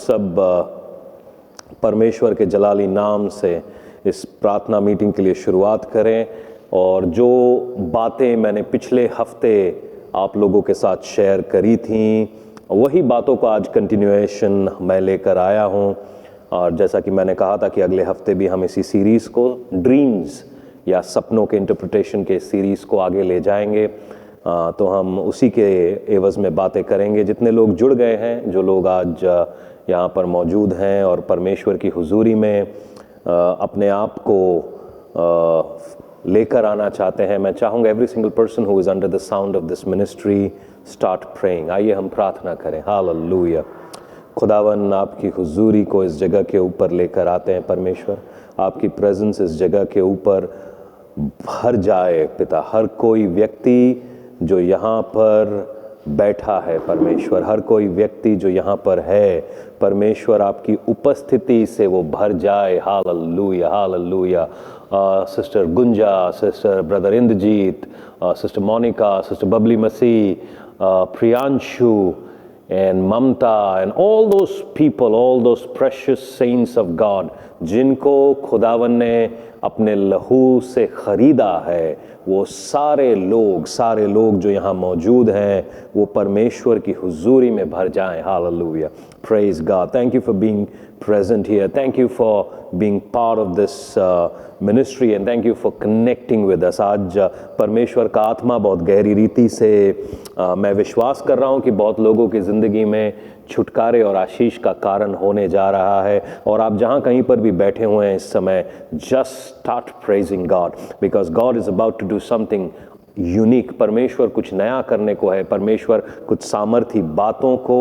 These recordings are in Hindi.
सब परमेश्वर के जलाली नाम से इस प्रार्थना मीटिंग के लिए शुरुआत करें। और जो बातें मैंने पिछले हफ्ते आप लोगों के साथ शेयर करी थी, वही बातों का आज कंटिन्यूएशन मैं लेकर आया हूँ। और जैसा कि मैंने कहा था कि अगले हफ्ते भी हम इसी सीरीज़ को, ड्रीम्स या सपनों के इंटरप्रिटेशन के सीरीज़ को आगे ले जाएंगे। तो हम उसी के एवज़ में बातें करेंगे। जितने लोग जुड़ गए हैं, जो लोग आज यहाँ पर मौजूद हैं और परमेश्वर की हुजूरी में अपने आप को लेकर आना चाहते हैं, मैं चाहूँगा every single person who is under the sound of this ministry start praying. आइए हम प्रार्थना करें। हालेलुया। खुदावन, आपकी हुजूरी को इस जगह के ऊपर लेकर आते हैं परमेश्वर। आपकी प्रेजेंस इस जगह के ऊपर भर जाए पिता। हर कोई व्यक्ति जो यहाँ पर बैठा है परमेश्वर, हर कोई व्यक्ति जो यहाँ पर है परमेश्वर, आपकी उपस्थिति से वो भर जाए। Hallelujah, hallelujah. Sister Gunja, sister brother Indrajeet, sister Monica, sister Babli Masih, Priyanshu and Mamta and all those people, all those precious saints of God जिनको खुदावन ने अपने लहू से खरीदा है, वो सारे लोग जो यहाँ मौजूद हैं वो परमेश्वर की हुजूरी में भर जाएं। Hallelujah. Praise God. Thank you for being present here. Thank you for being part of this ministry and thank you for connecting with us. आज परमेश्वर का आत्मा बहुत गहरी रीति से मैं विश्वास कर रहा हूँ कि बहुत लोगों की ज़िंदगी में छुटकारे और आशीष का कारण होने जा रहा है। और आप जहाँ कहीं पर भी बैठे हुए हैं इस समय, just start praising God because God is about to do something unique. परमेश्वर कुछ नया करने को है। परमेश्वर कुछ सामर्थी बातों को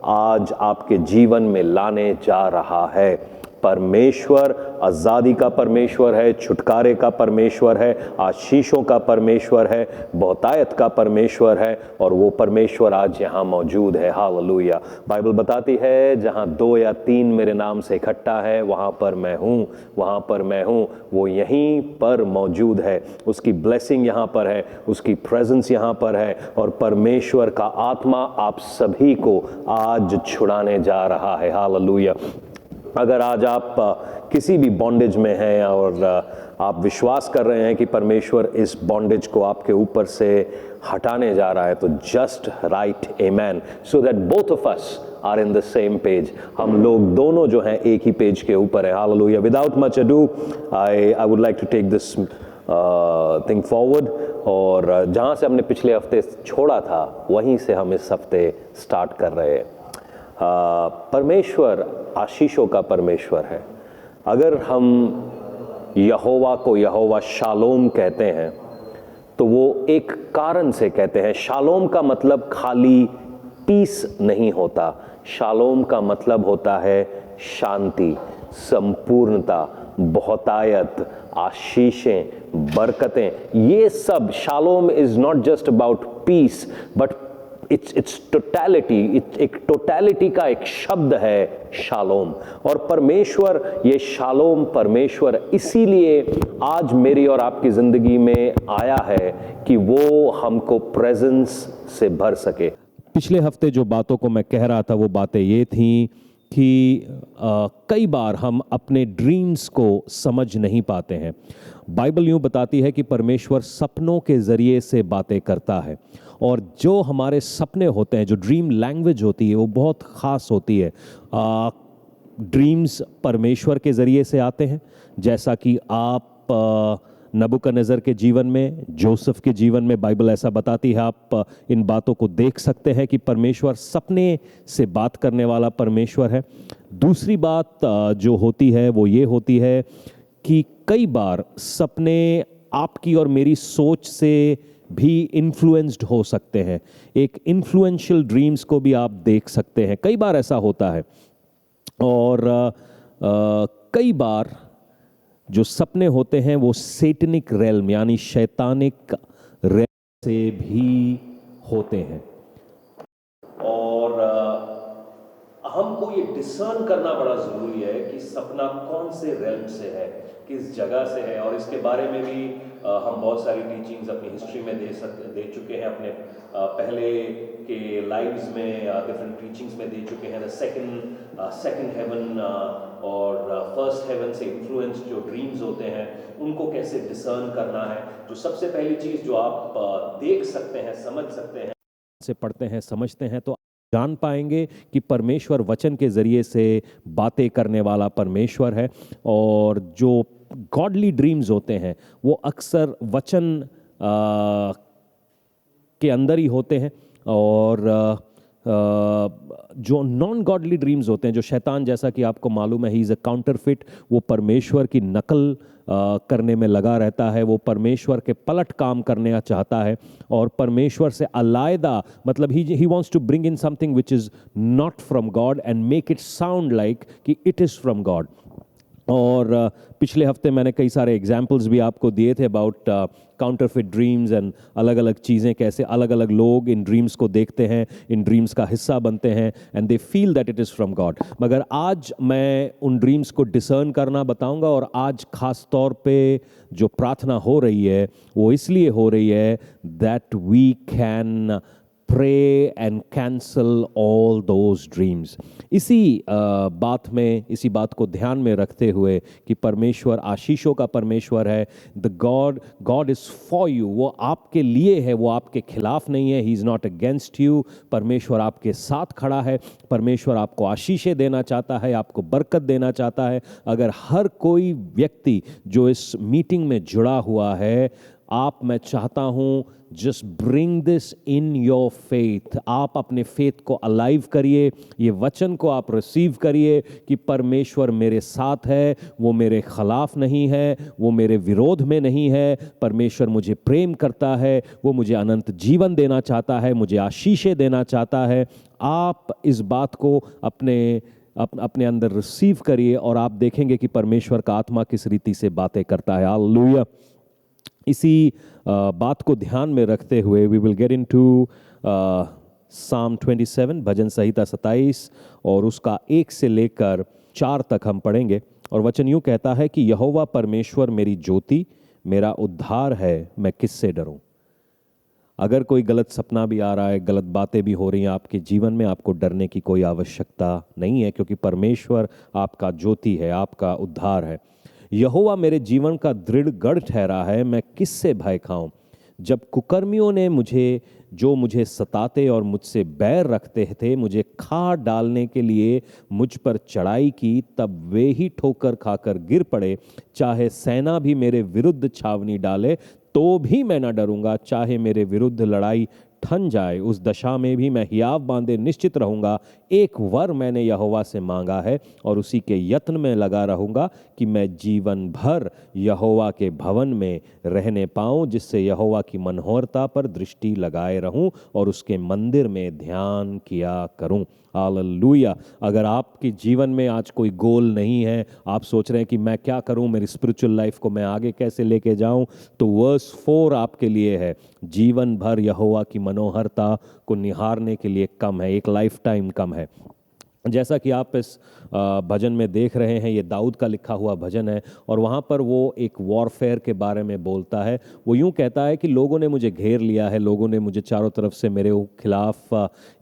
आज आपके जीवन में लाने जा रहा है। परमेश्वर आज़ादी का परमेश्वर है, छुटकारे का परमेश्वर है, आशीषों का परमेश्वर है, बहुतायत का परमेश्वर है और वो परमेश्वर आज यहाँ मौजूद है। हालेलुया। बाइबल बताती है जहाँ 2 या 3 मेरे नाम से इकट्ठा है वहाँ पर मैं हूँ, वहाँ पर मैं हूँ। वो यहीं पर मौजूद है। उसकी ब्लेसिंग यहाँ पर है, उसकी प्रेजेंस यहाँ पर है और परमेश्वर का आत्मा आप सभी को आज छुड़ाने जा रहा है। हालेलुया। अगर आज आप किसी भी बॉन्डेज में हैं और आप विश्वास कर रहे हैं कि परमेश्वर इस बॉन्डेज को आपके ऊपर से हटाने जा रहा है, तो just right amen so that both of us are in the same page. हम लोग दोनों जो हैं एक ही पेज के ऊपर हैं। Hallelujah. Without much ado I would like to take this thing forward और जहाँ से हमने पिछले हफ्ते छोड़ा था वहीं से हम इस हफ्ते स्टार्ट कर रहे हैं। परमेश्वर आशीषों का परमेश्वर है। अगर हम यहोवा को यहोवा शालोम कहते हैं तो वो एक कारण से कहते हैं। शालोम का मतलब खाली पीस नहीं होता, शालोम का मतलब होता है शांति, संपूर्णता, बहुतायत, आशीषें, बरकतें। ये सब shalom is not just about piece but it's totality. एक टोटैलिटी का एक शब्द है शालोम। और परमेश्वर, ये शालोम परमेश्वर इसीलिए आज मेरी और आपकी जिंदगी में आया है कि वो हमको प्रेजेंस से भर सके। पिछले हफ्ते जो बातों को मैं कह रहा था वो बातें ये थी कि कई बार हम अपने ड्रीम्स को समझ नहीं पाते हैं। बाइबल यूँ बताती है कि परमेश्वर सपनों के ज़रिए से बातें करता है और जो हमारे सपने होते हैं, जो ड्रीम लैंग्वेज होती है, वो बहुत ख़ास होती है। ड्रीम्स परमेश्वर के ज़रिए से आते हैं, जैसा कि आप नबूकदनेस्सर के जीवन में, जोसेफ के जीवन में बाइबल ऐसा बताती है। आप इन बातों को देख सकते हैं कि परमेश्वर सपने से बात करने वाला परमेश्वर है। दूसरी बात जो होती है वो ये होती है कि कई बार सपने आपकी और मेरी सोच से भी इन्फ्लुएंस्ड हो सकते हैं। एक इन्फ्लुएंशियल ड्रीम्स को भी आप देख सकते हैं, कई बार ऐसा होता है। और कई बार जो सपने होते हैं वो सैतानिक रेल्म यानी शैतानिक रेल्म से भी होते हैं। और हमको ये डिसर्न करना बड़ा ज़रूरी है कि सपना कौन से रेल्म से है, किस जगह से है, और इसके बारे में भी हम बहुत सारी टीचिंग्स अपनी हिस्ट्री में दे चुके हैं, अपने पहले के लाइव्स में डिफरेंट टीचिंग्स में दे चुके हैं। द सेकंड हेवन और फर्स्ट हेवन से इन्फ्लुएंस जो ड्रीम्स होते हैं उनको कैसे डिसर्न करना है। जो सबसे पहली चीज़ जो आप देख सकते हैं, समझ सकते हैं, से पढ़ते हैं, समझते हैं, तो जान पाएंगे कि परमेश्वर वचन के जरिए से बातें करने वाला परमेश्वर है। और जो गॉडली ड्रीम्स होते हैं वो अक्सर वचन के अंदर ही होते हैं, और जो नॉन गॉडली ड्रीम्स होते हैं, जो शैतान, जैसा कि आपको मालूम है, ही इज़ अ काउंटरफिट, वो परमेश्वर की नकल करने में लगा रहता है, वो परमेश्वर के पलट काम करने चाहता है, और परमेश्वर से अलग, मतलब he wants to bring in something which is not from God and make it sound like कि इट इज़ फ्रॉम गॉड। और पिछले हफ्ते मैंने कई सारे एग्जाम्पल्स भी आपको दिए थे अबाउट काउंटरफिट ड्रीम्स एंड अलग अलग चीज़ें, कैसे अलग अलग लोग इन ड्रीम्स को देखते हैं, इन ड्रीम्स का हिस्सा बनते हैं, and they feel that it is from God. मगर आज मैं उन ड्रीम्स को डिसर्न करना बताऊंगा, और आज खास तौर पे जो प्रार्थना हो रही है वो इसलिए हो रही है that we can pray and cancel all those dreams। इसी इसी बात को ध्यान में रखते हुए कि परमेश्वर आशीषों का परमेश्वर है, गॉड इज फॉर यू, वो आपके लिए है, वो आपके खिलाफ नहीं है, he is not against you. परमेश्वर आपके साथ खड़ा है, परमेश्वर आपको आशीषें देना चाहता है, आपको बरकत देना चाहता है। अगर हर कोई व्यक्ति जो इस मीटिंग में जुड़ा हुआ है, मैं चाहता हूँ just bring this in your faith. आप अपने फेथ को अलाइव करिए, ये वचन को आप रिसीव करिए कि परमेश्वर मेरे साथ है, वो मेरे खिलाफ नहीं है, वो मेरे विरोध में नहीं है। परमेश्वर मुझे प्रेम करता है, वो मुझे अनंत जीवन देना चाहता है, मुझे आशीषें देना चाहता है। आप इस बात को अपने अंदर रिसीव करिए, और आप देखेंगे कि परमेश्वर का आत्मा किस रीति से बातें करता है। हालेलुया। इसी बात को ध्यान में रखते हुए we will get into Psalm 27, भजन संहिता 27, और उसका 1 से लेकर 4 तक हम पढ़ेंगे। और वचन यूं कहता है कि यहोवा परमेश्वर मेरी ज्योति, मेरा उद्धार है, मैं किससे डरूं। अगर कोई गलत सपना भी आ रहा है, गलत बातें भी हो रही हैं आपके जीवन में, आपको डरने की कोई आवश्यकता नहीं है, क्योंकि परमेश्वर आपका ज्योति है, आपका उद्धार है। यहोवा मेरे जीवन का दृढ़ गढ़ ठहरा है, मैं किससे भय खाऊं। जब कुकर्मियों ने मुझे सताते और मुझसे बैर रखते थे, मुझे खा डालने के लिए मुझ पर चढ़ाई की, तब वे ही ठोकर खाकर गिर पड़े। चाहे सेना भी मेरे विरुद्ध छावनी डाले तो भी मैं न डरूंगा। चाहे मेरे विरुद्ध लड़ाई ठन जाए, उस दशा में भी मैं हियाव बांधे निश्चित रहूंगा। एक वर मैंने यहोवा से मांगा है, और उसी के यत्न में लगा रहूंगा कि मैं जीवन भर यहोवा के भवन में रहने पाऊं, जिससे यहोवा की मनोहरता पर दृष्टि लगाए रहूं और उसके मंदिर में ध्यान किया करूं। हालेलुया। अगर आपके जीवन में आज कोई गोल नहीं है, आप सोच रहे हैं कि मैं क्या करूं, मेरी स्पिरिचुअल लाइफ को मैं आगे कैसे लेके जाऊं, तो वर्स 4 आपके लिए है। जीवन भर यहोवा की मनोहरता को निहारने के लिए कम है, एक लाइफ टाइम कम है। जैसा कि आप इस भजन में देख रहे हैं, ये दाऊद का लिखा हुआ भजन है, और वहाँ पर वो एक वॉरफेयर के बारे में बोलता है। वो यूँ कहता है कि लोगों ने मुझे घेर लिया है, लोगों ने मुझे चारों तरफ से मेरे खिलाफ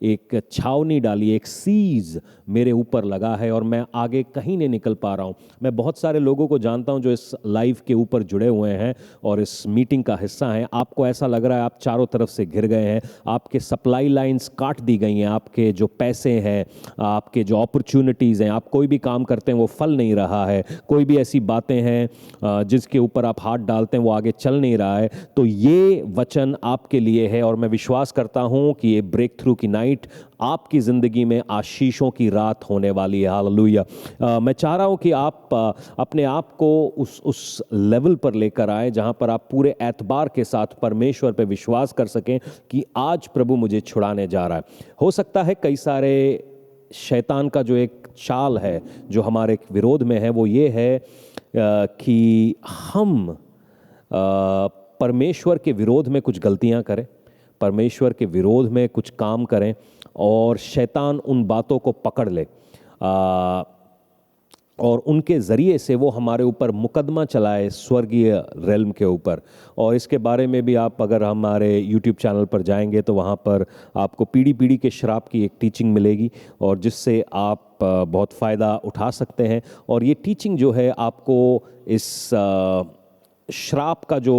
एक छावनी डाली, एक सीज मेरे ऊपर लगा है, और मैं आगे कहीं नहीं निकल पा रहा हूँ। मैं बहुत सारे लोगों को जानता हूँ जो इस लाइव के ऊपर जुड़े हुए हैं और इस मीटिंग का हिस्सा हैं। आपको ऐसा लग रहा है आप चारों तरफ से घिर गए हैं, आपके सप्लाई लाइन्स काट दी गई हैं, आपके जो पैसे हैं, आपके जो अपॉर्चुनिटीज़ हैं, आप कोई भी काम करते हैं वो फल नहीं रहा है, कोई भी ऐसी बातें हैं जिसके ऊपर आप हाथ डालते हैं वो आगे चल नहीं रहा है, तो ये वचन आपके लिए है। और मैं विश्वास करता हूँ कि ये ब्रेक थ्रू की नाइट आपकी ज़िंदगी में आशीषों की रात होने वाली है। हालेलुया। मैं चाह रहा हूँ कि आप अपने आप को उस लेवल पर लेकर आए जहाँ पर आप पूरे एतबार के साथ परमेश्वर पर विश्वास कर सकें कि आज प्रभु मुझे छुड़ाने जा रहा है। हो सकता है कई सारे शैतान का जो एक चाल है जो हमारे विरोध में है, वो ये है कि हम परमेश्वर के विरोध में कुछ गलतियां करें, परमेश्वर के विरोध में कुछ काम करें, और शैतान उन बातों को पकड़ ले और उनके ज़रिए से वो हमारे ऊपर मुकदमा चलाए स्वर्गीय रेल्म के ऊपर। और इसके बारे में भी आप अगर हमारे YouTube चैनल पर जाएंगे तो वहाँ पर आपको पीढ़ी पीढ़ी के श्राप की एक टीचिंग मिलेगी, और जिससे आप बहुत फ़ायदा उठा सकते हैं। और ये टीचिंग जो है आपको इस श्राप का जो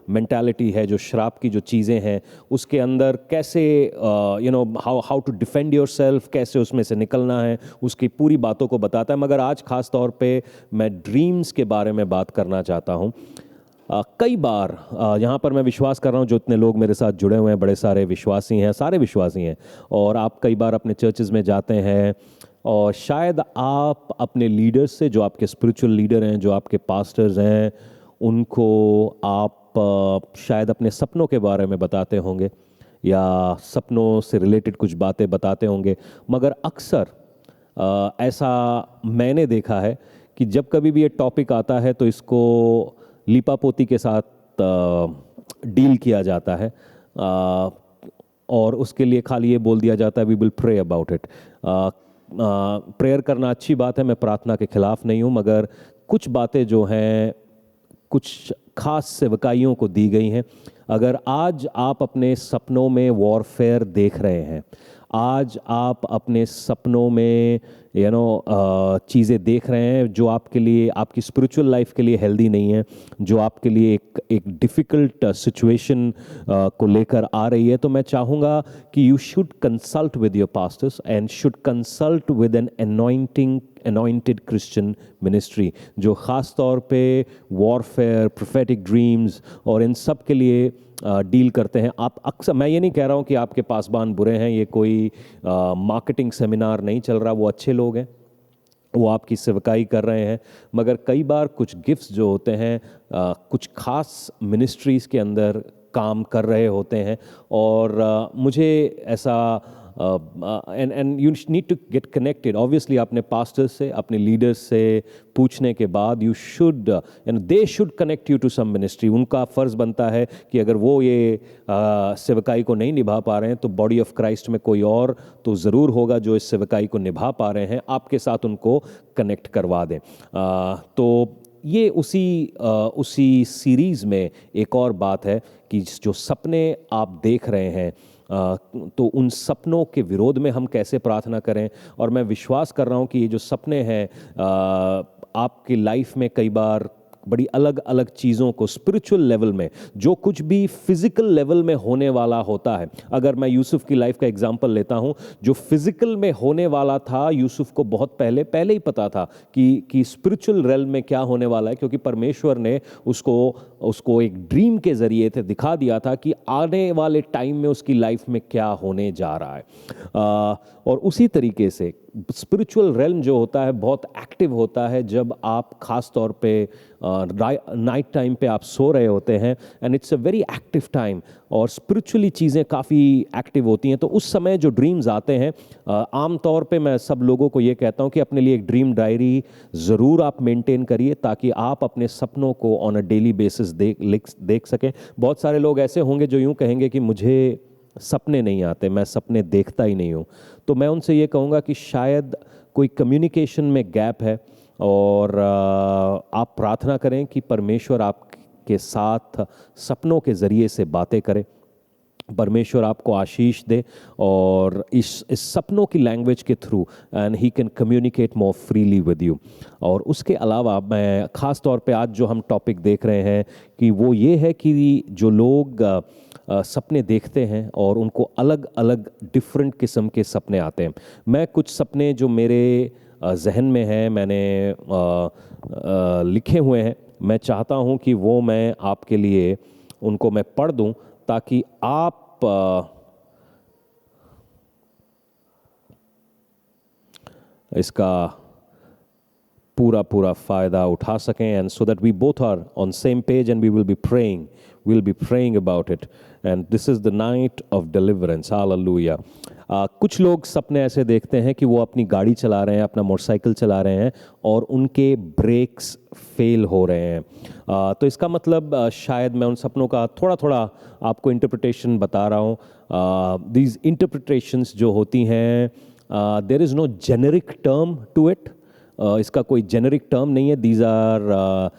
मेंटालिटी है, जो श्राप की जो चीज़ें हैं, उसके अंदर कैसे हाउ टू डिफेंड योरसेल्फ, कैसे उसमें से निकलना है, उसकी पूरी बातों को बताता है। मगर आज ख़ास तौर पे मैं ड्रीम्स के बारे में बात करना चाहता हूँ। कई बार यहाँ पर मैं विश्वास कर रहा हूँ जो इतने लोग मेरे साथ जुड़े हुए हैं, बड़े सारे विश्वासी हैं, सारे विश्वासी हैं, और आप कई बार अपने चर्चेज़ में जाते हैं और शायद आप अपने लीडर्स से, जो आपके स्पिरिचुअल लीडर हैं, जो आपके पास्टर्स हैं, उनको आप शायद अपने सपनों के बारे में बताते होंगे या सपनों से रिलेटेड कुछ बातें बताते होंगे। मगर अक्सर ऐसा मैंने देखा है कि जब कभी भी ये टॉपिक आता है तो इसको लीपापोती के साथ डील किया जाता है, और उसके लिए खाली ये बोल दिया जाता है we will pray about it. Prayer करना अच्छी बात है, मैं प्रार्थना के खिलाफ नहीं हूँ, मगर कुछ बातें जो हैं कुछ खास सेवकाइयों को दी गई हैं। अगर आज आप अपने सपनों में वॉरफेयर देख रहे हैं, आज आप अपने सपनों में चीज़ें देख रहे हैं जो आपके लिए, आपकी स्पिरिचुअल लाइफ के लिए हेल्दी नहीं है, जो आपके लिए एक डिफ़िकल्ट सिचुएशन को लेकर आ रही है, तो मैं चाहूँगा कि you should consult with your pastors and should consult with an anointed Christian ministry जो ख़ास तौर पे वॉरफेयर, प्रोफेटिक ड्रीम्स और इन सब के लिए डील करते हैं। आप अक्सर, मैं ये नहीं कह रहा हूँ कि आपके पासबान बुरे हैं, ये कोई मार्केटिंग सेमिनार नहीं चल रहा, वो अच्छे लोग हैं, वो आपकी सेवकाई कर रहे हैं, मगर कई बार कुछ गिफ्ट्स जो होते हैं कुछ खास मिनिस्ट्रीज़ के अंदर काम कर रहे होते हैं, और मुझे ऐसा and you need to get connected. Obviously अपने पास्टर्स से, अपने लीडर्स से पूछने के बाद you should and they should connect you to some ministry. उनका फ़र्ज़ बनता है कि अगर वो ये सेवकाई को नहीं निभा पा रहे हैं तो बॉडी ऑफ क्राइस्ट में कोई और तो ज़रूर होगा जो इस सेवकाई को निभा पा रहे हैं, आपके साथ उनको कनेक्ट करवा दें। तो ये उसी सीरीज़ में एक और बात है कि जो सपने आप देख रहे हैं तो उन सपनों के विरोध में हम कैसे प्रार्थना करें। और मैं विश्वास कर रहा हूँ कि ये जो सपने हैं आपकी लाइफ में कई बार बड़ी अलग अलग चीज़ों को स्पिरिचुअल लेवल में, जो कुछ भी फिजिकल लेवल में होने वाला होता है, अगर मैं यूसुफ की लाइफ का एग्जांपल लेता हूं, जो फिजिकल में होने वाला था यूसुफ को बहुत पहले ही पता था कि स्पिरिचुअल रेल्म में क्या होने वाला है, क्योंकि परमेश्वर ने उसको एक ड्रीम के जरिए थे दिखा दिया था कि आने वाले टाइम में उसकी लाइफ में क्या होने जा रहा है। और उसी तरीके से स्पिरिचुअल रेल्म जो होता है बहुत एक्टिव होता है जब आप खास तौर पे नाइट टाइम पे आप सो रहे होते हैं, and it's a very active time, और स्पिरिचुअली चीज़ें काफ़ी एक्टिव होती हैं। तो उस समय जो ड्रीम्स आते हैं, आम तौर पे मैं सब लोगों को ये कहता हूँ कि अपने लिए एक ड्रीम डायरी ज़रूर आप मेंटेन करिए, ताकि आप अपने सपनों को ऑन अ डेली बेसिस देख सकें। बहुत सारे लोग ऐसे होंगे जो यूँ कहेंगे कि मुझे सपने नहीं आते, मैं सपने देखता ही नहीं हूँ। तो मैं उनसे ये कहूँगा कि शायद कोई कम्युनिकेशन में गैप है, और आप प्रार्थना करें कि परमेश्वर आपके साथ सपनों के ज़रिए से बातें करे, परमेश्वर आपको आशीष दे, और इस सपनों की लैंग्वेज के through and he can communicate more freely with you. और उसके अलावा मैं ख़ास तौर पे आज जो हम टॉपिक देख रहे हैं कि वो ये है कि जो लोग सपने देखते हैं और उनको अलग अलग डिफरेंट किस्म के सपने आते हैं। मैं कुछ सपने जो मेरे जहन में हैं, मैंने लिखे हुए हैं, मैं चाहता हूं कि वो मैं आपके लिए उनको मैं पढ़ दूं, ताकि आप इसका पूरा फ़ायदा उठा सकें, and so that we both are on same page and we will be praying about it, and this is the night of deliverance. Hallelujah. कुछ लोग सपने ऐसे देखते हैं कि वो अपनी गाड़ी चला रहे हैं, अपना मोटरसाइकिल चला रहे हैं, और उनके ब्रेक्स फेल हो रहे हैं। तो इसका मतलब शायद मैं उन सपनों का थोड़ा आपको इंटरप्रिटेशन बता रहा हूँ। दीज इंटरप्रिटेशंस जो होती हैं there is no generic term to it. इसका कोई जेनेरिक टर्म नहीं है। These are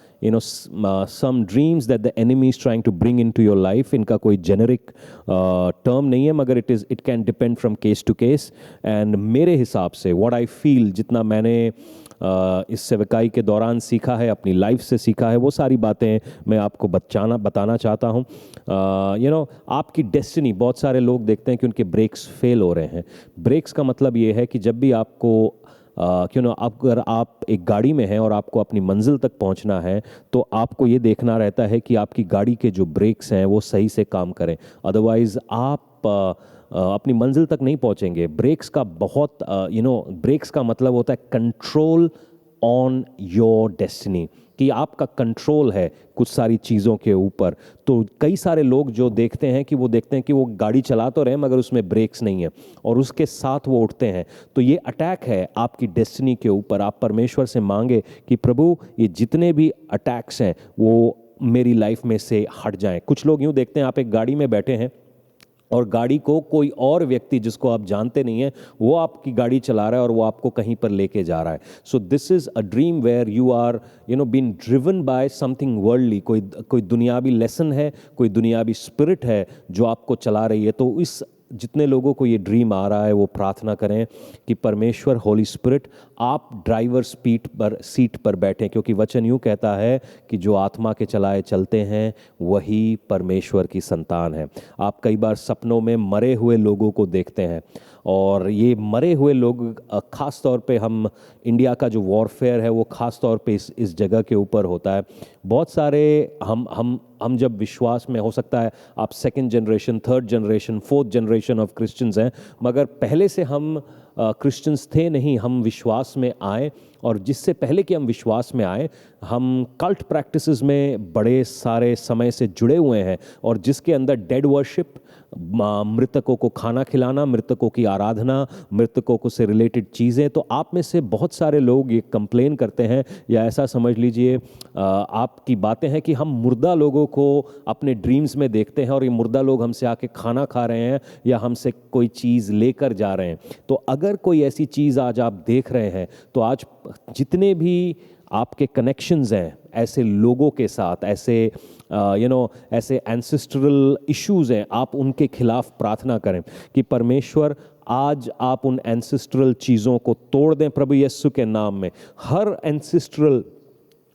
some dreams that the enemy is trying to bring in to your life. इनका कोई जेनेरिक टर्म नहीं है, मगर it can depend from case to case. And मेरे हिसाब से व्हाट आई फील, जितना मैंने इस सेवकाई के दौरान सीखा है, अपनी लाइफ से सीखा है, वो सारी बातें मैं आपको बताना चाहता हूँ। आपकी डेस्टिनी, बहुत सारे लोग देखते हैं कि उनके ब्रेक्स फेल हो रहे हैं। ब्रेक्स का मतलब ये है कि जब भी आपको अगर आप एक गाड़ी में हैं और आपको अपनी मंजिल तक पहुंचना है, तो आपको ये देखना रहता है कि आपकी गाड़ी के जो ब्रेक्स हैं वो सही से काम करें, अदरवाइज आप अपनी मंजिल तक नहीं पहुंचेंगे। ब्रेक्स का बहुत ब्रेक्स का मतलब होता है कंट्रोल ऑन योर डेस्टिनी, कि आपका कंट्रोल है कुछ सारी चीज़ों के ऊपर। तो कई सारे लोग जो देखते हैं कि वो गाड़ी चला तो रहे मगर उसमें ब्रेक्स नहीं है, और उसके साथ वो उठते हैं। तो ये अटैक है आपकी डेस्टिनी के ऊपर। आप परमेश्वर से मांगे कि प्रभु, ये जितने भी अटैक्स हैं वो मेरी लाइफ में से हट जाएं। कुछ लोग यूँ देखते हैं, आप एक गाड़ी में बैठे हैं और गाड़ी को कोई और व्यक्ति जिसको आप जानते नहीं हैं वो आपकी गाड़ी चला रहा है और वो आपको कहीं पर लेके जा रहा है। So this is a dream where you are been driven by something worldly. कोई दुनियावी लेसन है, कोई दुनियावी स्पिरिट है जो आपको चला रही है। तो इस जितने लोगों को ये ड्रीम आ रहा है वो प्रार्थना करें कि परमेश्वर, होली स्पिरिट, आप ड्राइवर सीट पर बैठें, क्योंकि वचन यूँ कहता है कि जो आत्मा के चलाए चलते हैं वही परमेश्वर की संतान है। आप कई बार सपनों में मरे हुए लोगों को देखते हैं, और ये मरे हुए लोग ख़ास तौर पे हम इंडिया का जो वॉरफेयर है वो ख़ास तौर पे इस जगह के ऊपर होता है। बहुत सारे हम जब विश्वास में, हो सकता है आप second generation, third generation, fourth generation of Christians हैं, मगर पहले से हम क्रिश्चियंस थे नहीं, हम विश्वास में आए। और जिससे पहले कि हम विश्वास में आए, हम कल्ट प्रैक्टिसेस में बड़े सारे समय से जुड़े हुए हैं, और जिसके अंदर डेड वर्शिप, मृतकों को खाना खिलाना, मृतकों की आराधना, मृतकों को से रिलेटेड चीज़ें। तो आप में से बहुत सारे लोग ये कंप्लेन करते हैं, या ऐसा समझ लीजिए आपकी बातें हैं कि हम मुर्दा लोगों को अपने ड्रीम्स में देखते हैं, और ये मुर्दा लोग हमसे आके खाना खा रहे हैं या हमसे कोई चीज़ लेकर जा रहे हैं। तो अगर कोई ऐसी चीज़ आज आप देख रहे हैं, तो आज जितने भी आपके कनेक्शंस हैं ऐसे लोगों के साथ, ऐसे एंसेस्ट्रल इश्यूज हैं, आप उनके खिलाफ प्रार्थना करें कि परमेश्वर आज आप उन एंसेस्ट्रल चीज़ों को तोड़ दें प्रभु यीशु के नाम में। हर एंसेस्ट्रल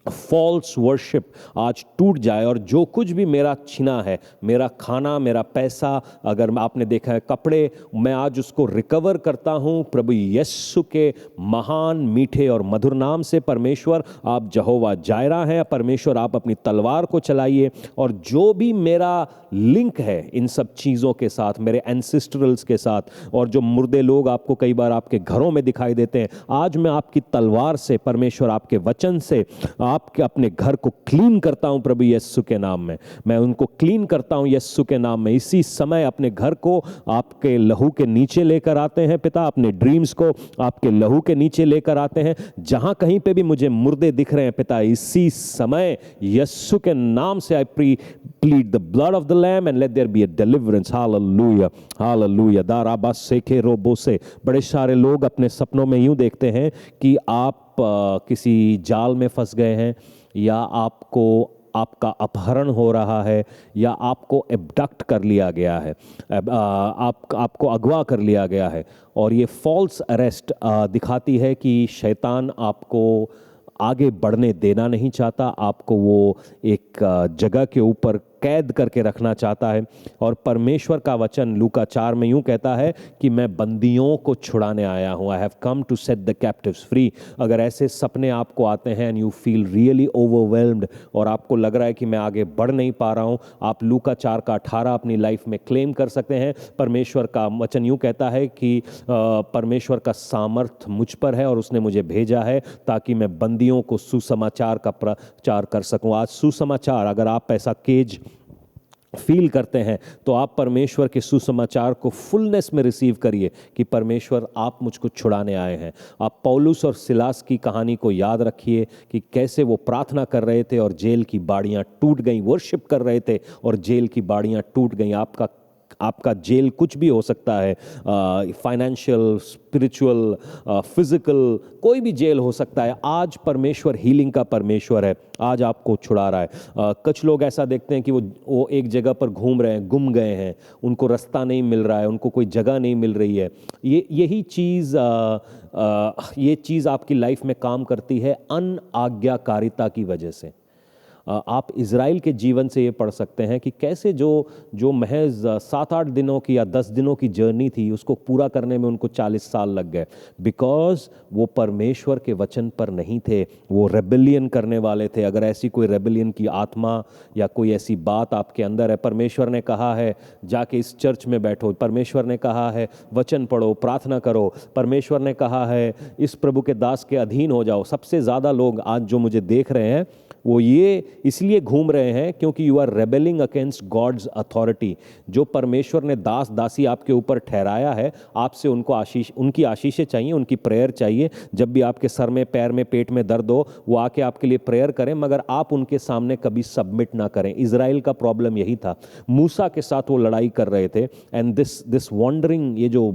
फॉल्स वर्शिप आज टूट जाए, और जो कुछ भी मेरा छिना है, मेरा खाना, मेरा पैसा, अगर आपने देखा है कपड़े, मैं आज उसको रिकवर करता हूँ प्रभु यीशु के महान, मीठे और मधुर नाम से। परमेश्वर, आप यहोवा जायरा हैं। परमेश्वर, आप अपनी तलवार को चलाइए, और जो भी मेरा लिंक है इन सब चीज़ों के साथ, मेरे एंसेस्ट्रल्स के साथ, और जो मुर्दे लोग आपको कई बार आपके घरों में दिखाई देते हैं, आज मैं आपकी तलवार से, परमेश्वर आपके वचन से आपके अपने घर को क्लीन करता हूं प्रभु यीशु के नाम में। मैं उनको क्लीन करता हूं यीशु के नाम में। इसी समय अपने घर को आपके लहू के नीचे लेकर आते हैं पिता, अपने ड्रीम्स को आपके लहू के नीचे लेकर आते हैं। जहां कहीं पे भी मुझे मुर्दे दिख रहे हैं पिता, इसी समय यीशु के नाम से आई plead the blood of the lamb and let there be a deliverance. Hallelujah, hallelujah. दाराबा सेखे रोबो से। बड़े सारे लोग अपने सपनों में यूं देखते हैं कि आप किसी जाल में फंस गए हैं, या आपका अपहरण हो रहा है, या आपको एब्डक्ट कर लिया गया है, आपको अगवा कर लिया गया है। और ये फॉल्स अरेस्ट दिखाती है कि शैतान आपको आगे बढ़ने देना नहीं चाहता, आपको वो एक जगह के ऊपर कैद करके रखना चाहता है। और परमेश्वर का वचन लूका 4 में यूं कहता है कि मैं बंदियों को छुड़ाने आया हूं। I have come to set the captives free. अगर ऐसे सपने आपको आते हैं and you feel really overwhelmed, और आपको लग रहा है कि मैं आगे बढ़ नहीं पा रहा हूं, आप लूका 4 का 18 अपनी लाइफ में क्लेम कर सकते हैं। परमेश्वर का वचन यूं कहता है कि परमेश्वर का सामर्थ मुझ पर है और उसने मुझे भेजा है ताकि मैं बंदियों को सुसमाचार का प्रचार कर सकूं। आज सुसमाचार, अगर आप ऐसा केज फील करते हैं तो आप परमेश्वर के सुसमाचार को फुलनेस में रिसीव करिए कि परमेश्वर आप मुझको छुड़ाने आए हैं। आप पौलुस और सिलास की कहानी को याद रखिए कि कैसे वो प्रार्थना कर रहे थे और जेल की बाड़ियां टूट गईं, वर्शिप कर रहे थे और जेल की बाड़ियां टूट गईं। आपका जेल कुछ भी हो सकता है, फाइनेंशियल, स्पिरिचुअल, फिजिकल, कोई भी जेल हो सकता है। आज परमेश्वर हीलिंग का परमेश्वर है, आज आपको छुड़ा रहा है। कुछ लोग ऐसा देखते हैं कि वो एक जगह पर घूम रहे हैं, गुम गए हैं, उनको रास्ता नहीं मिल रहा है, उनको कोई जगह नहीं मिल रही है। यही चीज़ आपकी लाइफ में काम करती है अनआज्ञाकारिता की वजह से। आप इज़राइल के जीवन से ये पढ़ सकते हैं कि कैसे जो महज 7-8 दिनों की या 10 दिनों की जर्नी थी, उसको पूरा करने में उनको 40 साल लग गए, बिकॉज वो परमेश्वर के वचन पर नहीं थे, वो रेबेलियन करने वाले थे। अगर ऐसी कोई रेबेलियन की आत्मा या कोई ऐसी बात आपके अंदर है, परमेश्वर ने कहा है जाके इस चर्च में बैठो, परमेश्वर ने कहा है वचन पढ़ो, प्रार्थना करो, परमेश्वर ने कहा है इस प्रभु के दास के अधीन हो जाओ। सबसे ज़्यादा लोग आज जो मुझे देख रहे हैं वो ये इसलिए घूम रहे हैं क्योंकि you are rebelling against God's authority. जो परमेश्वर ने दास दासी आपके ऊपर ठहराया है, आपसे उनकी आशीषें चाहिए, उनकी प्रेयर चाहिए। जब भी आपके सर में, पैर में, पेट में दर्द हो, वो आके आपके लिए प्रेयर करें, मगर आप उनके सामने कभी सबमिट ना करें। इज़राइल का प्रॉब्लम यही था। मूसा के साथ वो लड़ाई कर रहे थे, एंड दिस वॉन्डरिंग, ये जो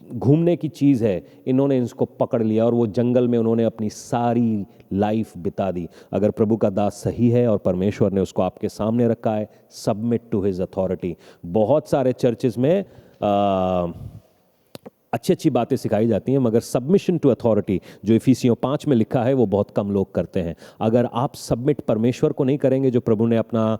घूमने की चीज़ है, इन्होंने इसको पकड़ लिया और वो जंगल में उन्होंने अपनी सारी लाइफ बिता दी। अगर प्रभु का दास सही है और परमेश्वर ने उसको आपके सामने रखा है, सबमिट टू हिज अथॉरिटी। बहुत सारे चर्चेस में अच्छी अच्छी बातें सिखाई जाती हैं, मगर सबमिशन टू अथॉरिटी जो इफिसियों 5 में लिखा है वो बहुत कम लोग करते हैं। अगर आप सबमिट परमेश्वर को नहीं करेंगे, जो प्रभु ने अपना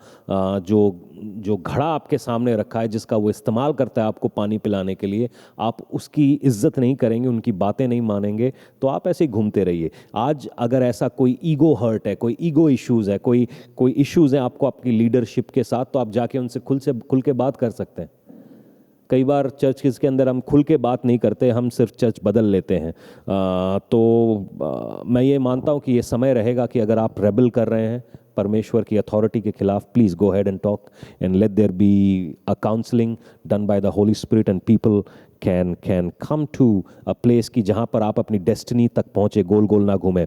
जो घड़ा आपके सामने रखा है, जिसका वो इस्तेमाल करता है आपको पानी पिलाने के लिए, आप उसकी इज्जत नहीं करेंगे, उनकी बातें नहीं मानेंगे, तो आप ऐसे ही घूमते रहिए। आज अगर ऐसा कोई ईगो हर्ट है, कोई ईगो इश्यूज़ है, कोई इश्यूज़ हैं आपको आपकी लीडरशिप के साथ, तो आप जाके उनसे खुल के बात कर सकते हैं। कई बार चर्च के अंदर हम खुल के बात नहीं करते, हम सिर्फ चर्च बदल लेते हैं। मैं ये मानता हूँ कि ये समय रहेगा कि अगर आप रेबल कर रहे हैं परमेश्वर की अथॉरिटी के खिलाफ, please go ahead and talk and let there be a counselling done by the holy spirit and people can come to a place कि जहाँ पर आप अपनी डेस्टिनी तक पहुँचे, गोल गोल ना घूमें।